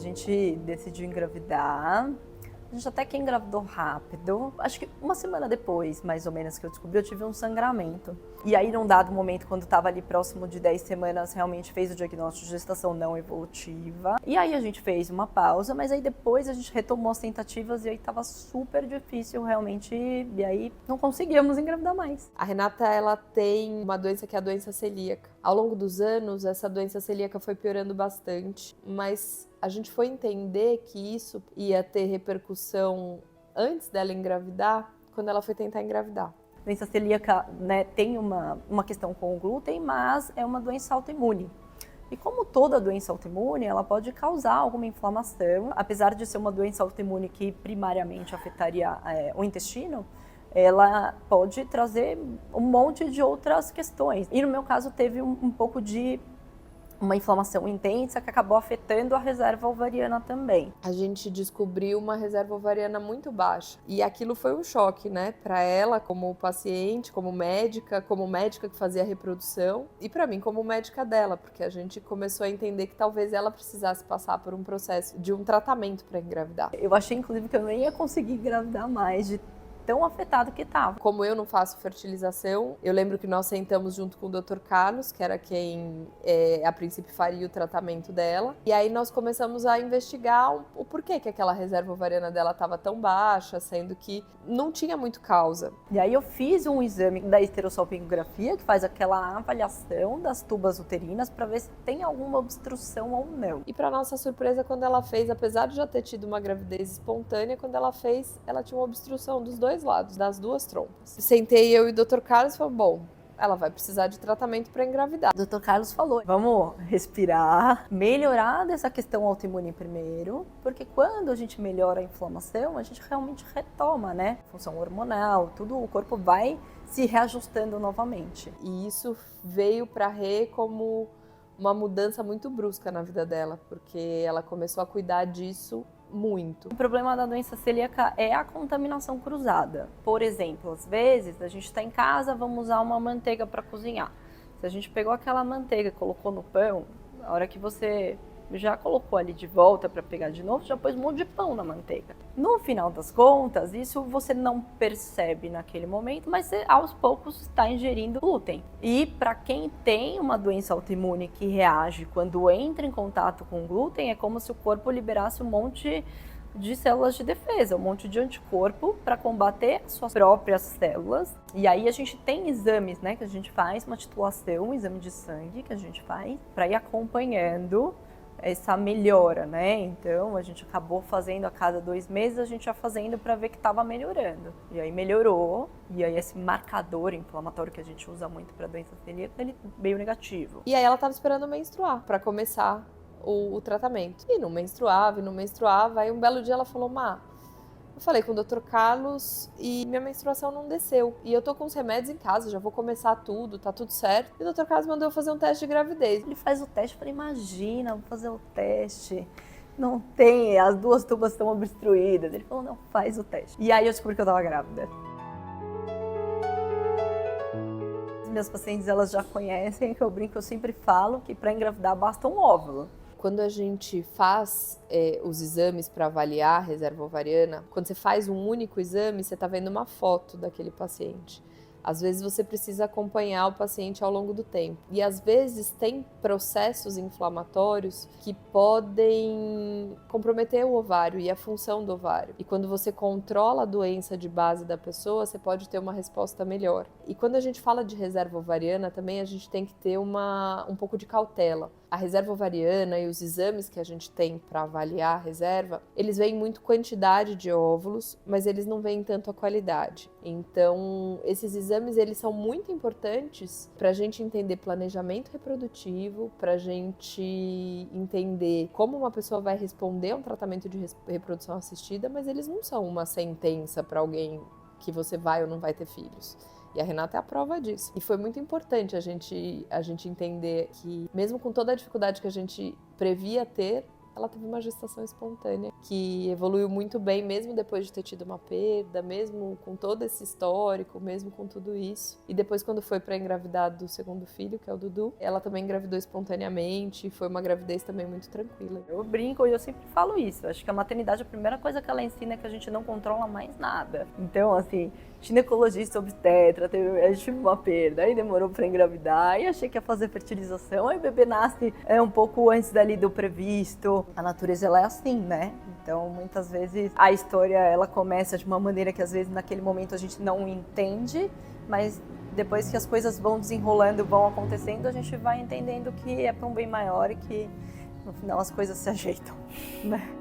gente decidiu engravidar. A gente até que engravidou rápido. Acho que uma semana depois, mais ou menos, que eu descobri, eu tive um sangramento. E aí, num dado momento, quando estava ali próximo de 10 semanas, realmente fez o diagnóstico de gestação não evolutiva. E aí a gente fez uma pausa, mas aí depois a gente retomou as tentativas e aí estava super difícil realmente. E aí não conseguíamos engravidar mais. A Renata, ela tem uma doença que é a doença celíaca. Ao longo dos anos, essa doença celíaca foi piorando bastante, mas a gente foi entender que isso ia ter repercussão antes dela engravidar, quando ela foi tentar engravidar. A doença celíaca, né, tem uma questão com o glúten, mas é uma doença autoimune. E como toda doença autoimune, ela pode causar alguma inflamação. Apesar de ser uma doença autoimune que primariamente afetaria o intestino, ela pode trazer um monte de outras questões. E no meu caso teve um pouco de uma inflamação intensa que acabou afetando a reserva ovariana também. A gente descobriu uma reserva ovariana muito baixa e aquilo foi um choque, né, para ela como paciente, como médica que fazia a reprodução e para mim como médica dela, porque a gente começou a entender que talvez ela precisasse passar por um processo de um tratamento para engravidar. Eu achei inclusive que eu nem ia conseguir engravidar mais de tão afetado que estava. Como eu não faço fertilização, eu lembro que nós sentamos junto com o Dr. Carlos, que era quem a princípio faria o tratamento dela, e aí nós começamos a investigar o porquê que aquela reserva ovariana dela estava tão baixa, sendo que não tinha muito causa. E aí eu fiz um exame da esterossalpingografia, que faz aquela avaliação das tubas uterinas para ver se tem alguma obstrução ou não. E para nossa surpresa, quando ela fez, apesar de já ter tido uma gravidez espontânea, quando ela fez, ela tinha uma obstrução dos dois lados, das duas trompas. Sentei eu e o Dr. Carlos e falei, bom, ela vai precisar de tratamento para engravidar. O Dr. Carlos falou, vamos respirar, melhorar dessa questão autoimune primeiro, porque quando a gente melhora a inflamação, a gente realmente retoma, né? Função hormonal, tudo, o corpo vai se reajustando novamente. E isso veio para Rê como uma mudança muito brusca na vida dela, porque ela começou a cuidar disso muito. O problema da doença celíaca é a contaminação cruzada. Por exemplo, às vezes a gente está em casa, vamos usar uma manteiga para cozinhar. Se a gente pegou aquela manteiga e colocou no pão, a hora que você já colocou ali de volta para pegar de novo, já pôs um monte de pão na manteiga. No final das contas, isso você não percebe naquele momento, mas você, aos poucos está ingerindo glúten. E para quem tem uma doença autoimune que reage quando entra em contato com glúten, é como se o corpo liberasse um monte de células de defesa, um monte de anticorpo para combater as suas próprias células. E aí a gente tem exames, né, que a gente faz, uma titulação, um exame de sangue que a gente faz para ir acompanhando essa melhora, né? Então a gente acabou fazendo a cada 2 meses, a gente ia fazendo para ver que estava melhorando. E aí melhorou, e aí esse marcador inflamatório que a gente usa muito para doença celíaca, ele veio negativo. E aí ela estava esperando menstruar para começar o tratamento. E não menstruava, aí um belo dia ela falou, Má, eu falei com o Dr. Carlos e minha menstruação não desceu. E eu tô com os remédios em casa, já vou começar tudo, tá tudo certo. E o Dr. Carlos mandou eu fazer um teste de gravidez. Ele faz o teste, eu falei, imagina, vou fazer o teste. Não tem, as duas tubas estão obstruídas. Ele falou, não, faz o teste. E aí eu descobri que eu tava grávida. As minhas pacientes, elas já conhecem, que eu brinco, eu sempre falo que para engravidar basta um óvulo. Quando a gente faz os exames para avaliar a reserva ovariana, quando você faz um único exame, você está vendo uma foto daquele paciente. Às vezes você precisa acompanhar o paciente ao longo do tempo. E às vezes tem processos inflamatórios que podem comprometer o ovário e a função do ovário. E quando você controla a doença de base da pessoa, você pode ter uma resposta melhor. E quando a gente fala de reserva ovariana, também a gente tem que ter um pouco de cautela. A reserva ovariana e os exames que a gente tem para avaliar a reserva, eles veem muito quantidade de óvulos, mas eles não veem tanto a qualidade. Então, esses exames, eles são muito importantes para a gente entender planejamento reprodutivo, para a gente entender como uma pessoa vai responder a um tratamento de reprodução assistida, mas eles não são uma sentença para alguém que você vai ou não vai ter filhos. E a Renata é a prova disso. E foi muito importante a gente entender que, mesmo com toda a dificuldade que a gente previa ter, ela teve uma gestação espontânea, que evoluiu muito bem, mesmo depois de ter tido uma perda, mesmo com todo esse histórico, mesmo com tudo isso. E depois, quando foi para engravidar do segundo filho, que é o Dudu, ela também engravidou espontaneamente, foi uma gravidez também muito tranquila. Eu brinco e eu sempre falo isso, acho que a maternidade, a primeira coisa que ela ensina é que a gente não controla mais nada. Então, assim, ginecologista, obstetra, a gente tive uma perda, aí demorou para engravidar, aí achei que ia fazer fertilização, aí o bebê nasce um pouco antes dali do previsto. A natureza, ela é assim, né? Então, muitas vezes a história, ela começa de uma maneira que às vezes naquele momento a gente não entende, mas depois que as coisas vão desenrolando, vão acontecendo, a gente vai entendendo que é para um bem maior e que no final as coisas se ajeitam, né?